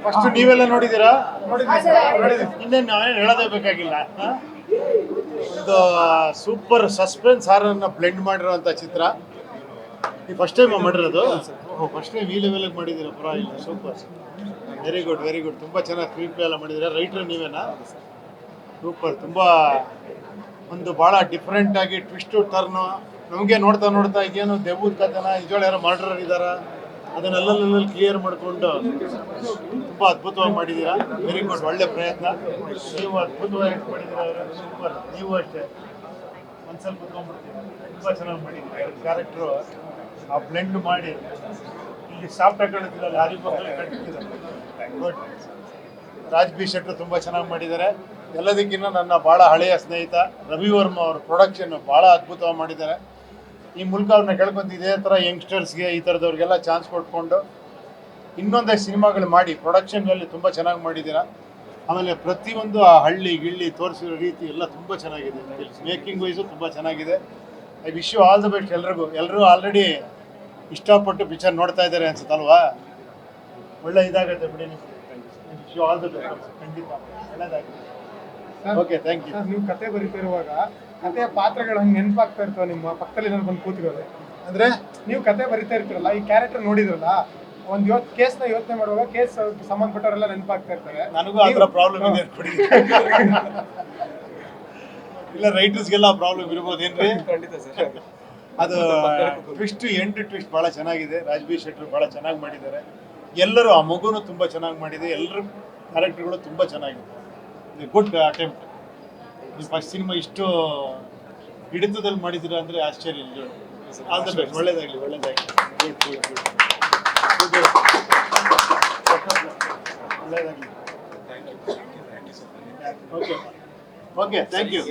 First ನೀವೆಲ್ಲ ನೋಡಿದ್ದೀರಾ? ಇನ್ನೇನು ನಾವೇನು ಹೇಳೋದೇ ಬೇಕಾಗಿಲ್ಲ. ಒಂದು ಸೂಪರ್ ಸಸ್ಪೆನ್ಸ್ ಹಾರನ್ನ ಬ್ಲೆಂಡ್ ಮಾಡಿರೋಂಥ ಚಿತ್ರ. ನೀವು ಫಸ್ಟ್ ಟೈಮ್ ಮಾಡಿರೋದು? ಫಸ್ಟ್ ಟೈಮ್ ಈ ಲೆವೆಲ್ಗೆ ಮಾಡಿದ್ದೀರಾ, ಪರವಾಗಿಲ್ಲ, super, very good very good. ತುಂಬ ಚೆನ್ನಾಗಿ ಸ್ಕ್ರೀನ್ ಪ್ಲೇ ಎಲ್ಲ ಮಾಡಿದ್ದೀರಾ. ರೈಟ್ರ್ ನೀವೇನಾ? ಸೂಪರ್. ತುಂಬ ಒಂದು ಭಾಳ ಡಿಫ್ರೆಂಟಾಗಿ ಟ್ವಿಸ್ಟು ಟರ್ನು. ನಮಗೆ ನೋಡ್ತಾ ನೋಡ್ತಾ ಇದೇನು ದೆವ್ವದ ಕಥೆನ, ಇದ್ರೊಳಗೆ ಯಾರೋ ಮರ್ಡರ್ ಇದ್ದಾರಾ, ಅದನ್ನೆಲ್ಲ ಕ್ಲಿಯರ್ ಮಾಡಿಕೊಂಡು ತುಂಬ ಅದ್ಭುತವಾಗಿ ಮಾಡಿದ್ದೀರಾ. ವೆರಿ ಗುಡ್, ಒಳ್ಳೆ ಪ್ರಯತ್ನ. ನೀವು ಅದ್ಭುತವಾಗಿ ಮಾಡಿದ್ದೀರಾ, ಸೂಪರ್. ನೀವು ಅಷ್ಟೇ ಒಂದು ಸ್ವಲ್ಪ ಕುತ್ಕೊಂಡ್ಬಿಡ್ತೀವಿ, ತುಂಬ ಚೆನ್ನಾಗಿ ಮಾಡಿದ್ದೀರಾ. ಕ್ಯಾರೆಕ್ಟ್ರು ಆ ಬ್ಲೆಂಡ್ ಮಾಡಿ ಇಲ್ಲಿ ಸಾಫ್ಟ್ ಆಗಿ ಕಾಣುತ್ತಿಲ್ಲ, ಅಲ್ಲಿ ಹರಿ ಮಕ್ಕಳಿಗೆ ಕಾಣ್ತಿದ್ದಾರೆ. ಗುಡ್. ರಾಜ್ ಬಿ ಶೆಟ್ಟರು ತುಂಬ ಚೆನ್ನಾಗಿ ಮಾಡಿದ್ದಾರೆ. ಎಲ್ಲದಕ್ಕಿಂತ ನನ್ನ ಭಾಳ ಹಳೆಯ ಸ್ನೇಹಿತ ರವಿ ವರ್ಮ ಅವ್ರ ಪ್ರೊಡಕ್ಷನ್ ಭಾಳ ಅದ್ಭುತವಾಗಿ ಮಾಡಿದ್ದಾರೆ. ಈ ಮೂಲಕ ಅವ್ರನ್ನ ಕೇಳ್ಕೊಂತ ಇದೇ ಥರ ಯಂಗ್ಸ್ಟರ್ಸ್ಗೆ, ಈ ಥರದವ್ರಿಗೆಲ್ಲ ಚಾನ್ಸ್ ಕೊಟ್ಕೊಂಡು ಇನ್ನೊಂದಷ್ಟು ಸಿನಿಮಾಗಳು ಮಾಡಿ ಪ್ರೊಡಕ್ಷನ್ಗಳಲ್ಲಿ ತುಂಬ ಚೆನ್ನಾಗಿ ಮಾಡಿದ್ದೀರಾ. ಆಮೇಲೆ ಪ್ರತಿಯೊಂದು ಆ ಹಳ್ಳಿ ಗಿಳ್ಳಿ ತೋರಿಸಿರೋ ರೀತಿ ಎಲ್ಲ ತುಂಬ ಚೆನ್ನಾಗಿದೆ. ಮೇಕಿಂಗ್ ವೈಸು ತುಂಬ ಚೆನ್ನಾಗಿದೆ. I wish you all the best ಎಲ್ರಿಗೂ. ಎಲ್ಲರೂ ಆಲ್ರೆಡಿ ಇಷ್ಟಪಟ್ಟು ಪಿಕ್ಚರ್ ನೋಡ್ತಾ ಇದ್ದಾರೆ ಅನ್ಸುತ್ತಲ್ವಾ? ಒಳ್ಳೆ ಇದಾಗುತ್ತೆ ಬಿಡಿ. Wish you all the best. ಖಂಡಿತ ಒಳ್ಳೆಯದಾಗಿದೆ. Okay, thank you. ನೀವು ಕತೆ ಬರೀತಿರುವಾಗ ಕತೆಯ ಪಾತ್ರಗಳು ಹಂಗೆ ನೆನಪಾಗ್ತಾ ಇರ್ತವೆ ನಿಮ್ಮ ಪಕ್ಕದಲ್ಲಿ ನಾನು ಬಂದು ಕೂತಿರೋದು? ಅಂದರೆ ನೀವು ಕತೆ ಬರಿತಾ ಇರ್ತೀರಲ್ಲ, ಈ ಕ್ಯಾರೆಕ್ಟರ್ ನೋಡಿದ್ರಲ್ಲ, ಒಂದು ಕೇಸ್ನ ಯೋಚನೆ ಮಾಡುವಾಗ ಕೇಸ್ ಸಂಬಂಧಪಟ್ಟವರೆಲ್ಲ ನೆನಪಾಗ್ತಾ ಇರ್ತಾರೆ. ನನಗೂ ಆ ಥರ ಪ್ರಾಬ್ಲಮ್ ಇದೆ ಕೊಡಿ. ಇಲ್ಲ, ರೈಟರ್ಸ್ಗೆಲ್ಲ ಪ್ರಾಬ್ಲಮ್ ಇರ್ಬೋದೇನ್ರಿ? ಖಂಡಿತ ಸರ್. ಅದು ಟ್ವಿಸ್ಟ್, ಎಂಡ್ ಟ್ವಿಸ್ಟ್ ಭಾಳ ಚೆನ್ನಾಗಿದೆ. ರಾಜ್ ಬಿ ಶೆಟ್ಟರು ಭಾಳ ಚೆನ್ನಾಗಿ ಮಾಡಿದ್ದಾರೆ. ಎಲ್ಲರೂ, ಆ ಮಗುನು ತುಂಬ ಚೆನ್ನಾಗಿ ಮಾಡಿದೆ. ಎಲ್ಲರೂ ಕ್ಯಾರೆಕ್ಟರ್ಗಳು ತುಂಬ ಚೆನ್ನಾಗಿದೆ. Good attempt. ಈ ಫಸ್ಟ್ ಸಿನಿಮಾ ಇಷ್ಟು ಹಿಡಿತದಲ್ಲಿ ಮಾಡಿದ್ದೀರಾ ಅಂದರೆ ಆಶ್ಚರ್ಯ ಇಲ್ಲ. All the best. ಒಳ್ಳೇದಾಗಲಿ, ಒಳ್ಳೇದಾಗಲಿ. Good good good. ಒಳ್ಳೇದಾಗಲಿ. Okay okay, thank you.